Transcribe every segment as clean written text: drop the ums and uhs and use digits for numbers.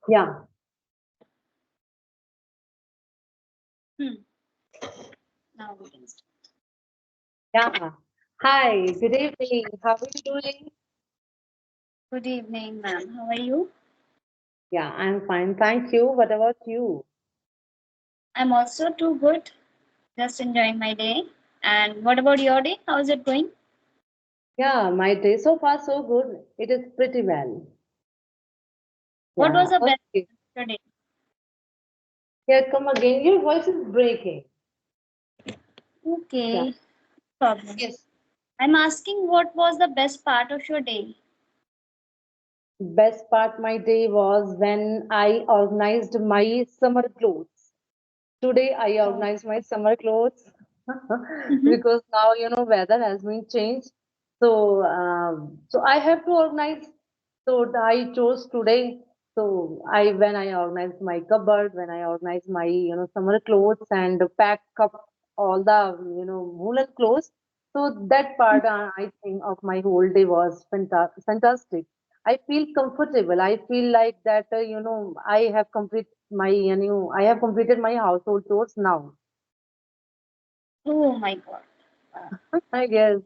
Yeah. Hmm. Now we can start. Yeah. Hi, good evening. How are you doing? Good evening, ma'am. How are you? Yeah, I'm fine. Thank you. What about you? I'm also too good. Just enjoying my day. And what about your day? How is it going? Yeah, my day so far so good. It is pretty well. What was Yeah. the best Okay. part of your day? Yeah, come again. Your voice is breaking. Yeah. Okay, problem. Yes. I'm asking what was the best part of your day? Best part my day was when I organized my summer clothes. Today I Oh. organized my summer clothes Mm-hmm. because now weather has been changed. So I have to organize. So I chose today. So I when I organized my cupboard, when I organized my summer clothes and pack up all the woolen clothes. So that part I think of my whole day was fantastic. I feel comfortable. I feel like that I have completed my household chores now. Oh my God. Wow. I guess.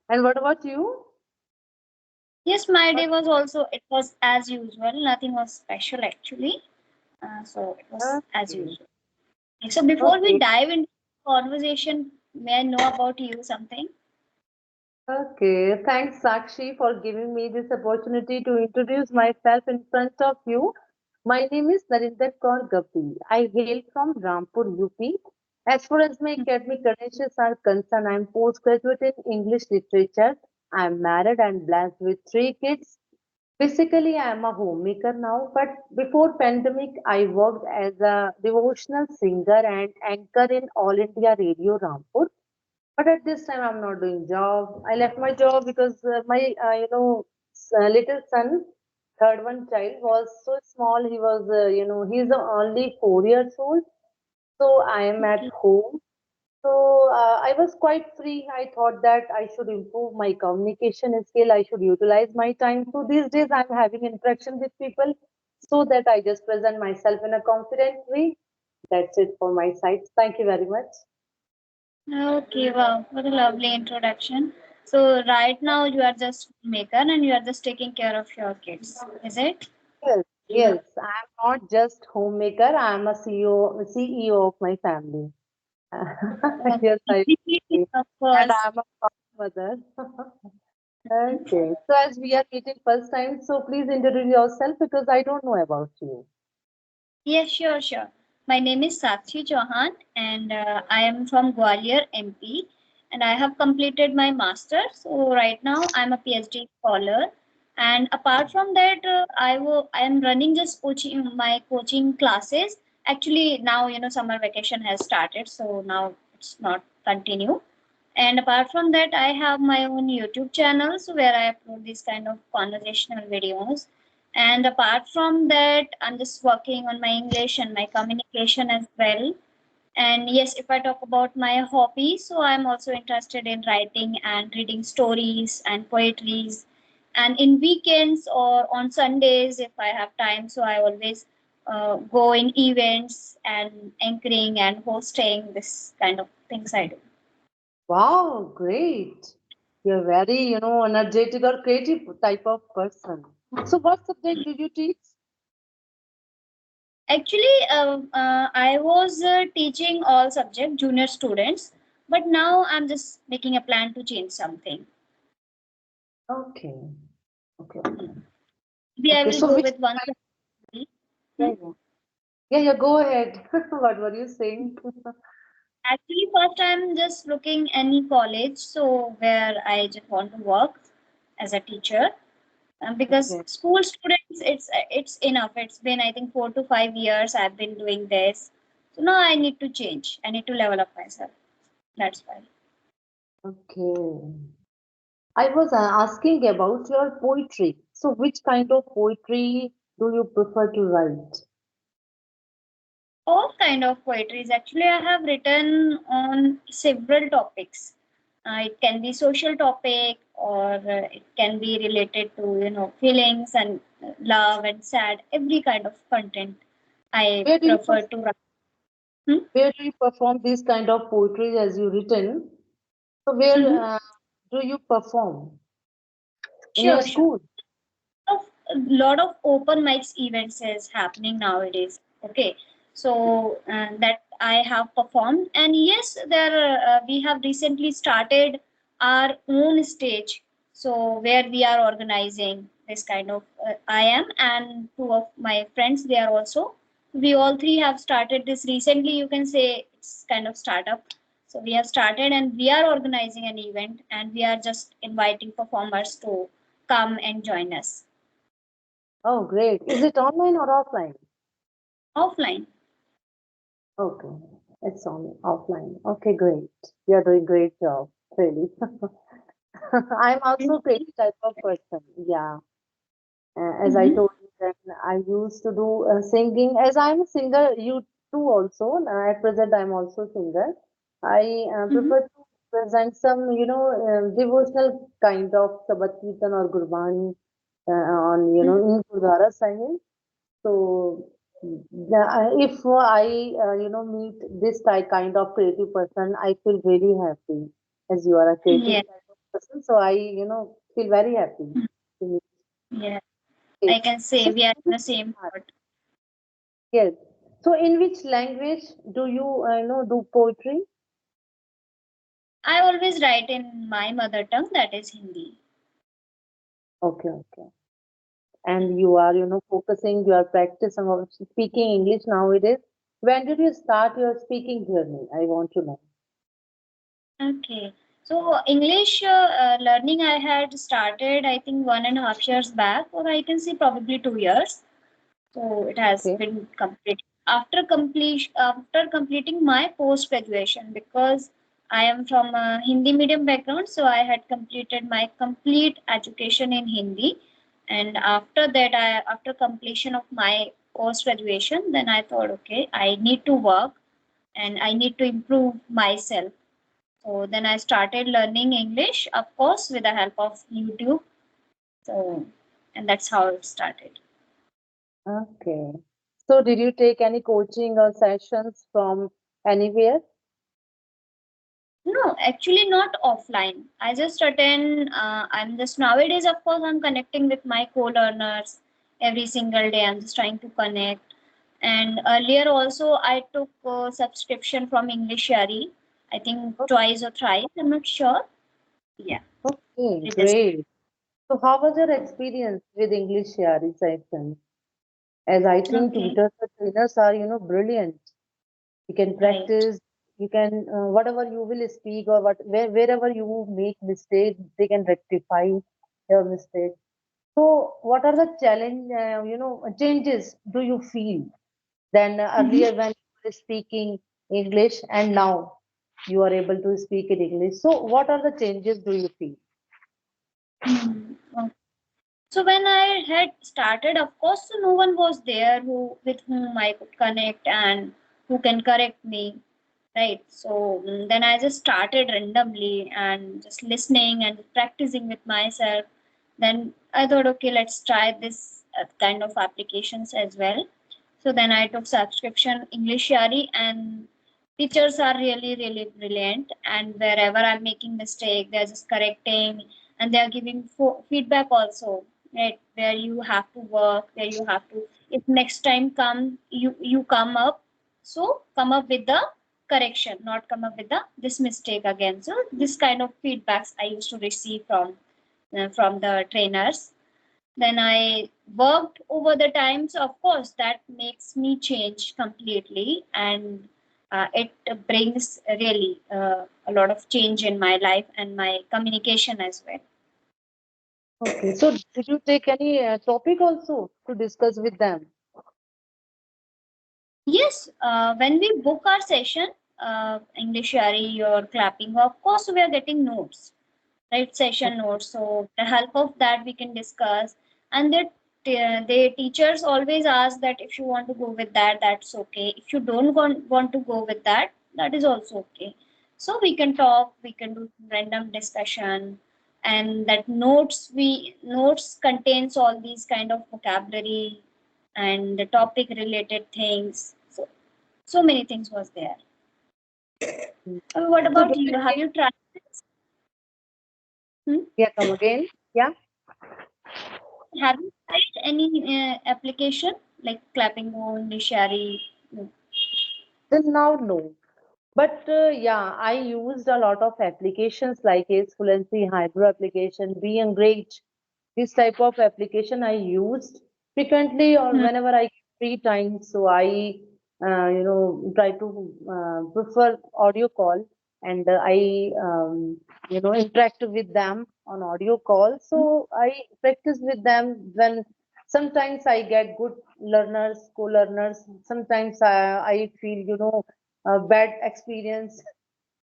And what about you? Yes, my What? day was also, it was as usual. Nothing was special actually. So it was as Okay. usual. So before we Okay. dive into conversation, may I know about you something? Okay. Thanks, Sakshi, for giving me this opportunity to introduce myself in front of you. My name is Narinder Kaur Gappi. I hail from Rampur, UP. As far as my academic credentials are concerned, I am postgraduate in English literature. I am married and blessed with three kids. Basically, I am a homemaker now, but before pandemic, I worked as a devotional singer and anchor in All India Radio Rampur. But at this time, I'm not doing job. I left my job because my little son, third one child, was so small. He was he's only 4 years old. So I am at Okay. home. So I was quite free. I thought that I should improve my communication skill. I should utilize my time. So these days I'm having interaction with people so that I just present myself in a confident way. That's it for my side. Thank you very much. Okay, wow, what a lovely introduction. So right now you are just maker and you are just taking care of your kids, is it? Yes, yes. I'm not just homemaker. I'm a CEO of my family. Yes, I Okay, agree. of And course. I'm a mother. Okay. So as we are meeting first time, so please introduce yourself because I don't know about you. Yes, sure, sure. My name is Sakshi Chauhan and I am from Gwalior, MP, and I have completed my master's. So right now I'm a PhD scholar. And apart from that, I am running just coaching my coaching classes. Actually, now summer vacation has started, so now it's not continue. And apart from that, I have my own YouTube channels where I upload these kind of conversational videos. And apart from that, I'm just working on my English and my communication as well. And yes, if I talk about my hobby, so I'm also interested in writing and reading stories and poetries. And in weekends or on Sundays, if I have time, so I always go in events and anchoring and hosting this kind of things I do. Wow, great. You're very, energetic or creative type of person. So what subject did you teach? Actually, I was teaching all subject junior students, but now I'm just making a plan to change something. Okay. Okay. Okay. Maybe I Okay. will So go which with one kind? subject. Yeah, Hmm? yeah. Yeah, yeah, go ahead. What were you saying? Actually, first I'm just looking any college, so where I just want to work as a teacher. Because Okay. school students, it's enough. It's been I think 4 to 5 years I've been doing this, so now I need to change. I need to level up myself. That's why. Okay. I was asking about your poetry. So which kind of poetry do you prefer to write? All kind of poetries. Actually, I have written on several topics. It can be social topic or it can be related to feelings and love and sad, every kind of content I Where do you prefer to write. Hmm? where do you perform this kind of poetry as you written? So where Mm-hmm. do you perform? In your Sure, sure. school? Of a lot of open mics events is happening nowadays. Okay, so that I have performed, and yes, there we have recently started our own stage, so where we are organizing this kind of I am and two of my friends, they are also, we all three have started this recently, you can say it's kind of startup. So we have started and we are organizing an event, and we are just inviting performers to come and join us. Oh, great. Is it online or offline? Offline. Okay, it's on offline. Okay, great. You're doing great job, really. I'm also creative type of person. Yeah. As I Mm-hmm. told you, that I used to do singing. As I'm a singer, you too also. At present, I'm also singer. I Mm-hmm. prefer to present some, devotional kind of Sabat Kirtan or Gurbani on, in Gurdwara Sahib. So, yeah, if I, meet this kind of creative person, I feel very happy. As you are a creative Yeah, type of person, so I, feel very happy to meet. yeah. Okay. I can So, say we are in the same boat. yes. So, in which language do you, do poetry? I always write in my mother tongue, that is Hindi. Okay, okay. And you are, focusing your practice on speaking English nowadays. When did you start your speaking journey? I want to know. Okay. So English learning I had started, I think 1.5 years back, or I can say probably 2 years. So it has Okay. been complete after completing my post graduation, because I am from a Hindi medium background, so I had completed my complete education in Hindi, and after that, after completion of my post graduation, then I thought, okay, I need to work and I need to improve myself. So then I started learning English, of course, with the help of YouTube. So, and that's how it started. Okay. So, did you take any coaching or sessions from anywhere? No, actually not offline. I just attend. I'm just nowadays, of course, I'm connecting with my co-learners every single day. I'm just trying to connect. And earlier also, I took a subscription from English Yari. I think twice or thrice. I'm not sure. Yeah, Okay, it is great. So, how was your experience with English Shari session? As I think okay. tutors or trainers are, brilliant. You can Right. practice, you can, whatever you will speak or wherever you make mistakes, they can rectify your mistake. So, what are the changes do you feel than Mm-hmm. earlier when you were speaking English and now you are able to speak in English? So, what are the changes do you feel? Mm-hmm. So when I had started, of course, no one was there who with whom I could connect and who can correct me, right? So then I just started randomly and just listening and practicing with myself. Then I thought, okay, let's try this kind of applications as well. So then I took subscription English Yari, and teachers are really really brilliant. And wherever I'm making mistake, they're just correcting, and they are giving feedback also, right? Where you have to work, where you have to. If next time you come up, so come up with the correction, not come up with the this mistake again. So this kind of feedbacks I used to receive from the trainers. Then I worked over the time, so of course that makes me change completely, and it brings really a lot of change in my life and my communication as well. Okay, so did you take any topic also to discuss with them? Yes, when we book our session, English Yari or clapping, of course we are getting notes, right? Session notes. So the help of that we can discuss, and the teachers always ask that if you want to go with that, that's okay. If you don't want to go with that, that is also okay. So we can talk, we can do random discussion, and that notes contains all these kind of vocabulary and the topic related things. So many things was there. Mm. What So do about you you? Have think, you tried this? Hmm? yeah, come again? Yeah. Have you tried any application like clapping on dictionary? No. Till now, no. But yeah, I used a lot of applications like Ace Fluency, Hybrid application, Be Engaged. This type of application I used frequently or Hmm. whenever I get free time. So I, try to prefer audio call, and interact with them on audio call. So I practice with them when sometimes I get good learners, co-learners. Sometimes I feel, a bad experience.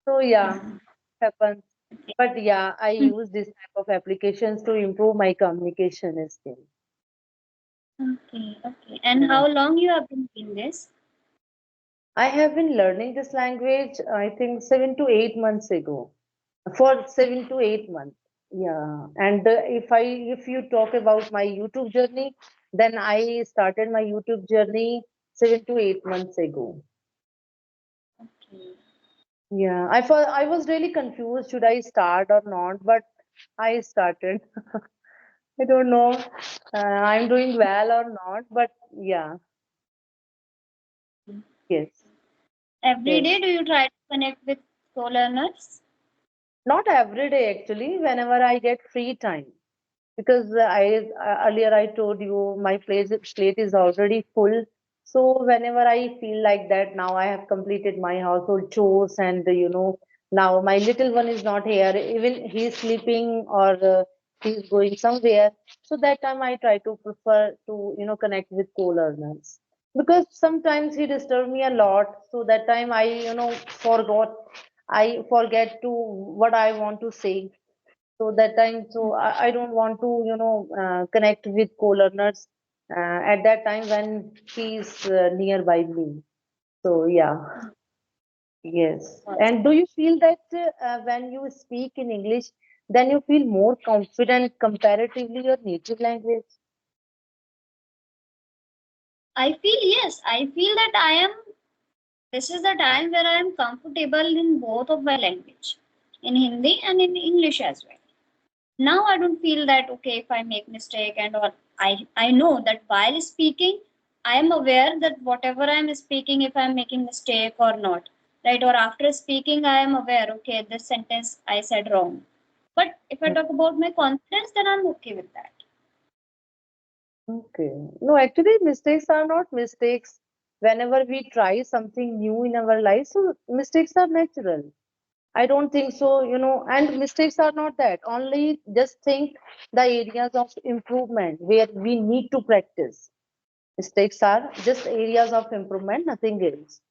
So yeah, happens. But yeah, I Hmm. use this type of applications to improve my communication skill. Okay, okay. And Yeah. how long you have been doing this? I have been learning this language, I think 7 to 8 months ago. For 7 to 8 months. Yeah. And if you talk about my YouTube journey, then I started my YouTube journey 7 to 8 months ago. Okay. Yeah. I was really confused. Should I start or not? But I started. I don't know. I'm doing well or not, but yeah, yes, Every yes. day do you try to connect with co-learners? Not every day actually, whenever I get free time. Because earlier I told you my plate is already full. So whenever I feel like that, now I have completed my household chores, and now my little one is not here. Even he's sleeping or he's going somewhere. So that time I try to prefer to connect with co-learners, because sometimes he disturbed me a lot. So that time I forget to what I want to say. So that time, so I don't want to connect with co-learners at that time when he's nearby me. So yeah, yes. Yes. And do you feel that when you speak in English, then you feel more confident comparatively your native language? I feel yes. I feel that this is the time where I am comfortable in both of my language, in Hindi and in English as well. Now I don't feel that okay if I make mistake and all. I know that while speaking, I am aware that whatever I am speaking, if I am making mistake or not, right? Or after speaking, I am aware okay this sentence I said wrong. But if I Hmm. talk about my confidence, then I'm okay with that. Okay. No, actually, mistakes are not mistakes. Whenever we try something new in our life, so mistakes are natural. I don't think so, and mistakes are not that. Only just think the areas of improvement where we need to practice. Mistakes are just areas of improvement, nothing else.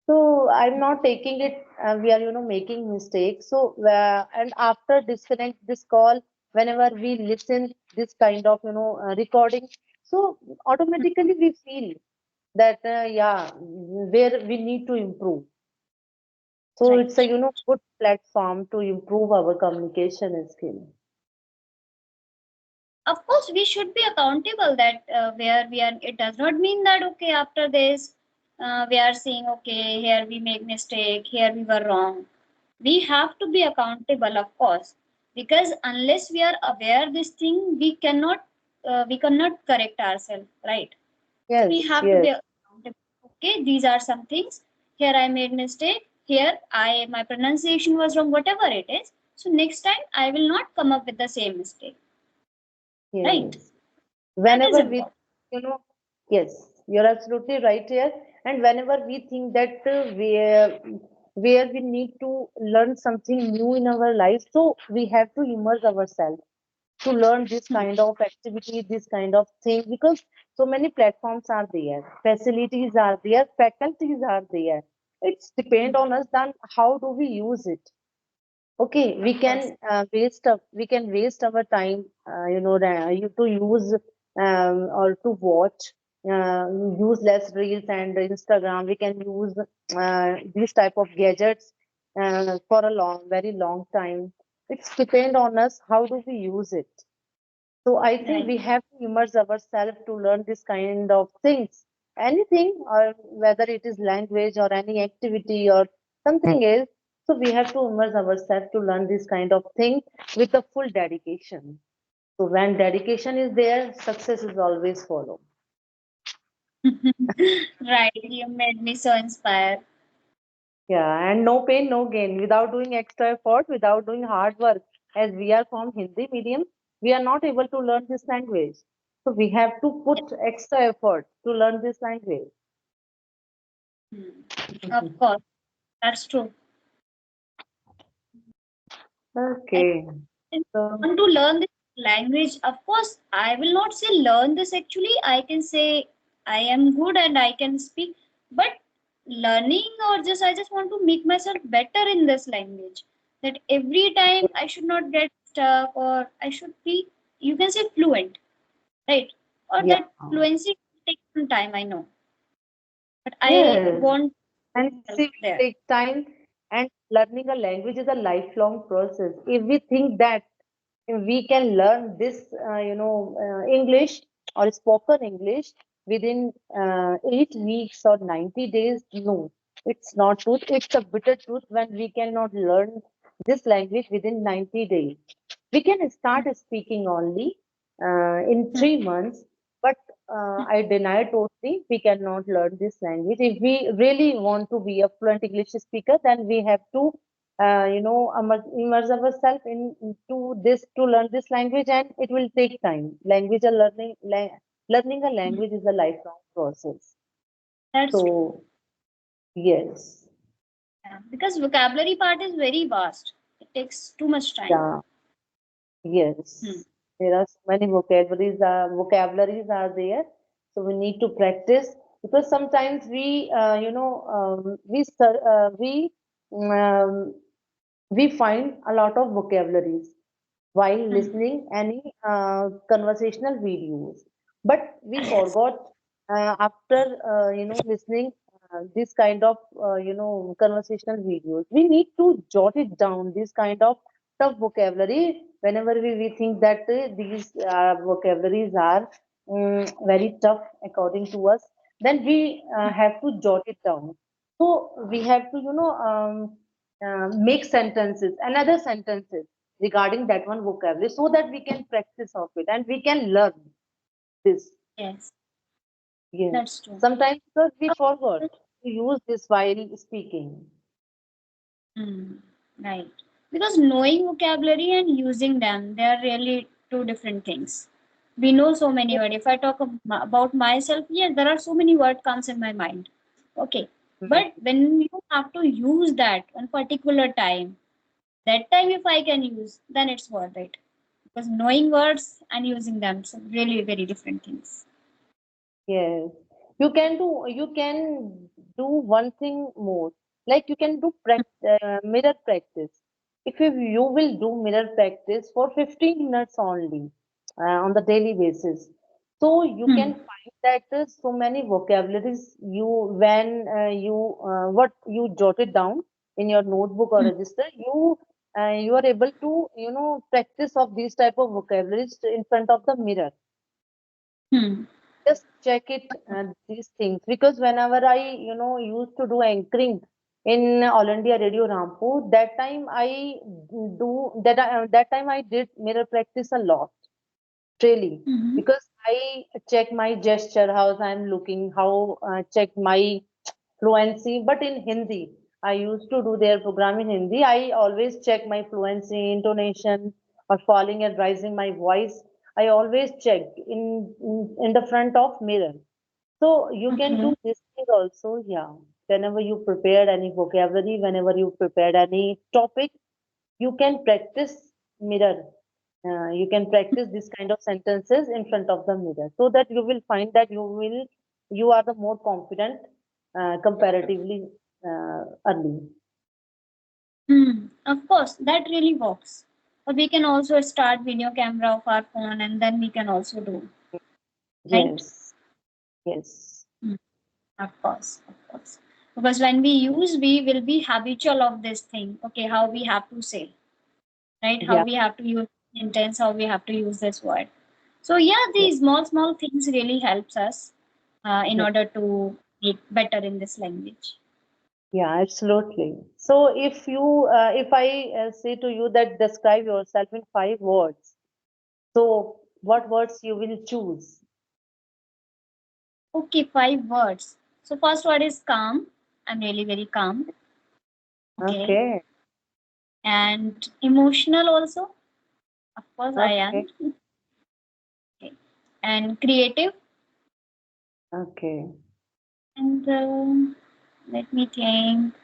So I'm not taking it, we are, making mistakes. So, and after disconnect this call, whenever we listen this kind of, recording, so automatically we feel that, yeah, where we need to improve. So it's a Right. good platform to improve our communication skill. Of course, we should be accountable that where we are. It does not mean that okay after this we are saying okay here we make mistake, here we were wrong. We have to be accountable, of course, because unless we are aware this thing, we cannot correct ourselves, right? So we Yes, have to yes, be accountable. Okay, these are some things. Here I made mistake. Here I my pronunciation was wrong. Whatever it is. So next time I will not come up with the same mistake, right? yes. That is Whenever we, important. you know, yes, you're absolutely right here. And whenever we think that where we need to learn something new in our life, so we have to immerse ourselves to learn this Hmm. kind of activity, this kind of thing, because so many platforms are there, facilities are there, faculties are there. It's depend on us then how do we use it. Okay, Of course. we can waste our time, to use or to watch, use less reels and Instagram. We can use these type of gadgets for a very long time. It's depend on us how do we use it. So I think Right. we have to immerse ourselves to learn this kind of things. Anything, or whether it is language or any activity or something else. So we have to immerse ourselves to learn this kind of thing with a full dedication. So when dedication is there, success is always follow. Right. You made me so inspired. Yeah, and no pain, no gain. Without doing extra effort, without doing hard work, as we are from Hindi medium, we are not able to learn this language. So we have to put extra effort to learn this language. Hmm. Of course, that's true. And Okay. if So I want to learn this language, of course, I will not say learn this actually. I can say I am good and I can speak, but learning or just I just want to make myself better in this language. That every time I should not get stuck or I should be, you can say fluent, right? Or yeah. that fluency takes some time, I know, but I Yes. want And help see, we there. take time, and learning a language is a lifelong process. If we think that we can learn this, English or spoken English within 8 weeks or 90 days, no, it's not truth. It's a bitter truth when we cannot learn this language within 90 days. We can start speaking only in 3 months, but I deny totally we cannot learn this language. If we really want to be a fluent English speaker, then we have to, immerse ourselves into this to learn this language, and it will take time. Learning a language is a lifelong process. That's true. So yes, Yeah. Because vocabulary part is very vast. It takes too much time. yeah. Hmm. Yes, there are so many vocabularies are there, so we need to practice because sometimes um, we find a lot of vocabularies while Hmm. listening any conversational videos, but we Yes. forgot after listening this kind of conversational videos. We need to jot it down. This kind of tough vocabulary. Whenever we think that these vocabularies are very tough according to us, then we have to jot it down. So we have to make sentences, another sentences regarding that one vocabulary so that we can practice of it and we can learn this. Yes. Yes. That's true. Sometimes because we Of forgot course. to use this while speaking. Hmm. Right. Because knowing vocabulary and using them, they are really two different things. We know so many words. If I talk about myself, yes, there are so many words comes in my mind. Okay. Mhm. But when you have to use that on particular time, that time if I can use, then it's worth it. Because knowing words and using them, so really very different things. Yes. You can do one thing more. Like you can do mirror practice. If you will do mirror practice for 15 minutes only on the daily basis, so you Hmm. can find that so many vocabularies what you jotted down in your notebook or Hmm. register, you are able to practice of these type of vocabularies in front of the mirror. Hmm. Just check it these things because whenever I used to do anchoring in All India Radio Rampur, that time I did mirror practice a lot, really, Hmm. because I check my gesture, how I'm looking, how check my fluency. But in Hindi, I used to do their program in Hindi. I always check my fluency, intonation, or falling and rising my voice. I always check in the front of mirror. So you can do Okay. this thing also, yeah. Whenever you prepared any vocabulary, whenever you prepared any topic, you can practice mirror. You can practice this kind of sentences in front of the mirror so that you will find that you are the more confident comparatively early. Hmm. Of course, that really works. But we can also start video camera of our phone and then we can also do, right? Yes, yes, Hmm. Of course, of course. Because when we use, we will be habitual of this thing. Okay, how we have to say, right? How Yeah, we have to use sentence, how we have to use this word. So yeah, yeah, these small things really helps us in yeah, order to make better in this language. yeah, absolutely. So if I say to you that describe yourself in 5 words, so what words you will choose? Okay, 5 words. So first word is calm. I'm really very calm. Okay. Okay, And emotional also. Of course I okay, am. Okay. And creative. okay. And let me think.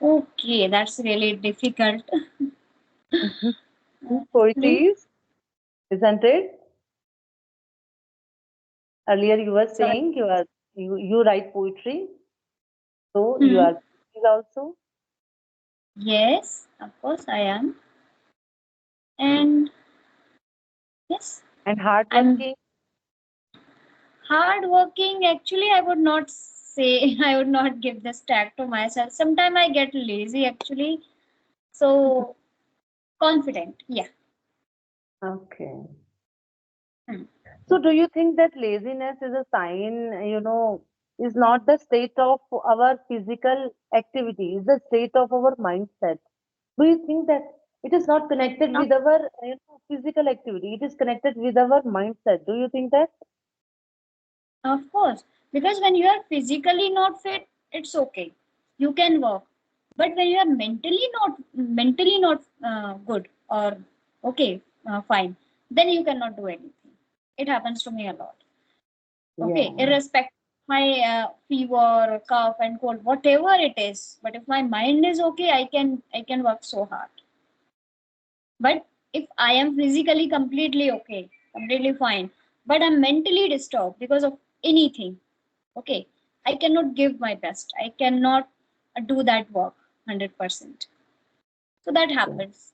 Okay, that's really difficult. Actually, Poetry, isn't it? Earlier you were sorry. saying you write poetry, so you Hmm. are poetry also, Yes, of course I am. And yes, and I'm hardworking. hardworking. Actually, I would not say, I would not give this tag to myself. Sometimes I get lazy actually. So confident. Yeah. Okay. Hmm. So do you think that laziness is a sign, is not the state of our physical activity, is the state of our mindset? Do you think that it is not connected Of with our physical activity? It is connected with our mindset. Do you think that? of course, because when you are physically not fit, it's okay. You can walk. But when you are mentally not good or okay, fine, then you cannot do anything. It happens to me a lot. Okay, Yeah. irrespective of my fever, cough, and cold, whatever it is. But if my mind is okay, I can work so hard. But if I am physically completely okay, completely fine, but I'm mentally disturbed because of anything, okay, I cannot give my best. I cannot do that work 100%. So that Yeah. happens.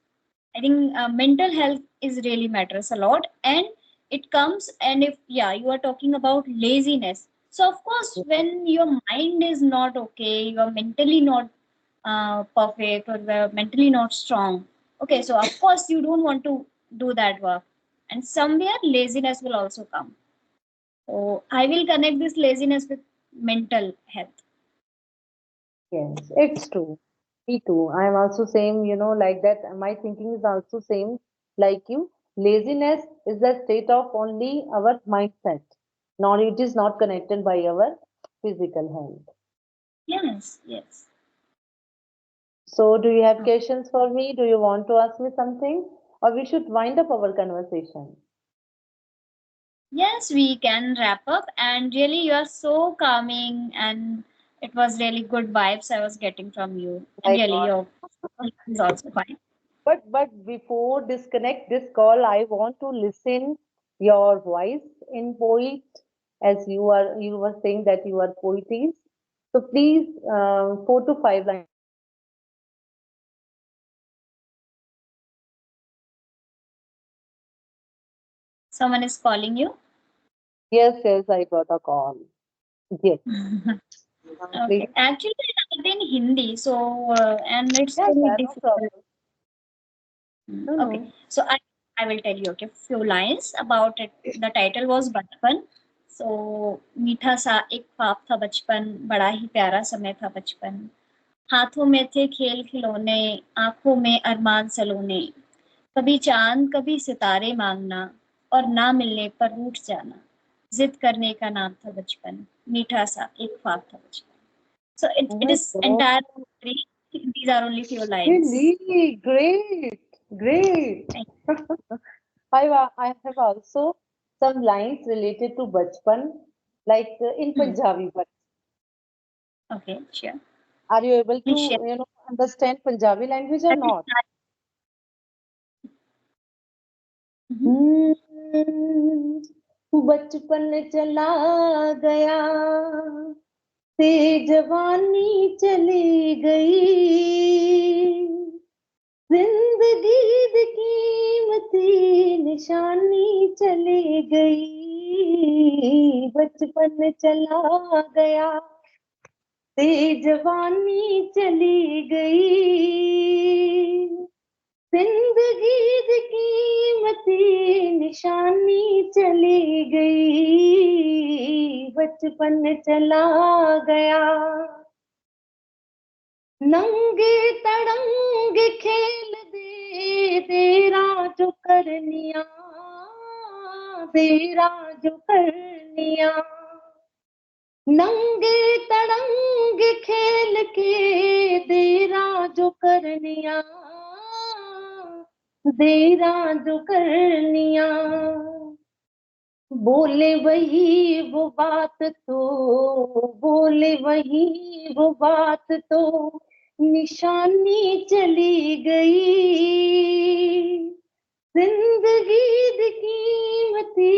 I think mental health is really matters a lot, and it comes. And if yeah, you are talking about laziness, so of course, when your mind is not okay, you are mentally not perfect or mentally not strong. Okay, so of course you don't want to do that work, and somewhere laziness will also come. So I will connect this laziness with mental health. Yes, it's true. Me too. I'm also same, like that. My thinking is also same like you. Laziness is the state of only our mindset. Not it is not connected by our physical health. Yes, yes. So do you have questions for me? Do you want to ask me something? Or we should wind up our conversation. Yes, we can wrap up. And really, you are so calming, and it was really good vibes I was getting from you. And My really, God. your is also fine. But before disconnect this call, I want to listen your voice in poet as you were saying that you are poetess. So please 4 to 5 lines. Someone is calling you. Yes, yes, I got a call. Yes, Okay. please. Actually, I write in Hindi, so and it's Yeah, really yeah, no difficult. problem. No, Okay. no. So I will tell you okay few lines about it. The title was बचपन. So मीठा सा एक ख्वाब था बचपन, बड़ा ही प्यारा समय था बचपन. हाथों में थे खेल खिलौने, आंखों में अरमान सलोने. कभी चांद कभी सितारे मांगना और ना मिलने पर रूठ जाना. जिद करने का नाम था बचपन, मीठा सा एक ख्वाब था बचपन. So it, Oh it my is God. entire poetry. These are only few lines. Really great, great. I have also some lines related to bachpan, like in Hmm. Punjabi. But Okay, sure. are you able to, Please share. understand Punjabi language or That is not? nice. Mhm. बचपन चला गया ते जवानी चली गई जिंदगी दी कीमती निशानी चली गई बचपन चला गया ते जवानी चली गई, जिंदगी दी कीमती निशानी चली गई, बचपन चला गया। नंगे तड़ंगे खेल दे तेरा जो करनिया, तेरा जो करनिया। नंगे तड़ंगे खेल के तेरा जो करनिया, तेरा जो करनिया। बोले वही वो बात तो, बोले वही वो बात तो, निशानी चली गई, जिंदगी दी कीमती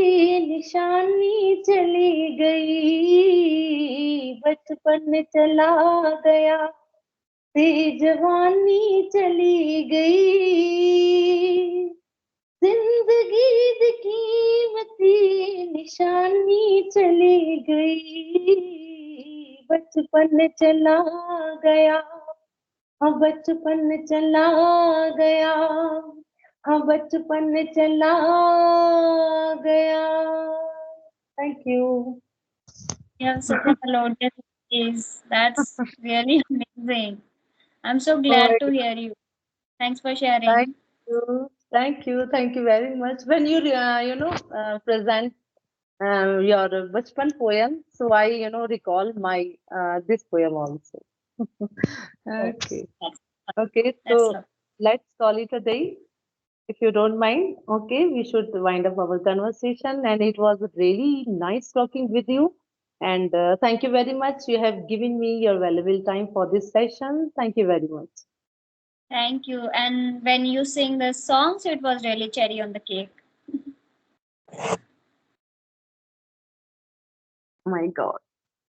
निशानी चली गई, बचपन चला गया, ते जवानी चली गई, जिंदगी दी कीमती निशानी चली गई, बचपन चला गया, हाँ बचपन चला गया, हाँ बचपन चला गया। Thank you. You have such a melodious voice. That's really amazing. I'm so glad to hear you. Thanks for Thank sharing. you. Thank you. Thank you very much. When you, present your Bachpan poem, so I, recall my this poem also. Oh, Okay. that's, Okay. that's So lovely. let's call it a day, if you don't mind. Okay. We should wind up our conversation, and it was really nice talking with you. And thank you very much. You have given me your valuable time for this session. Thank you very much. Thank you. And when you sing the songs, it was really cherry on the cake. My God.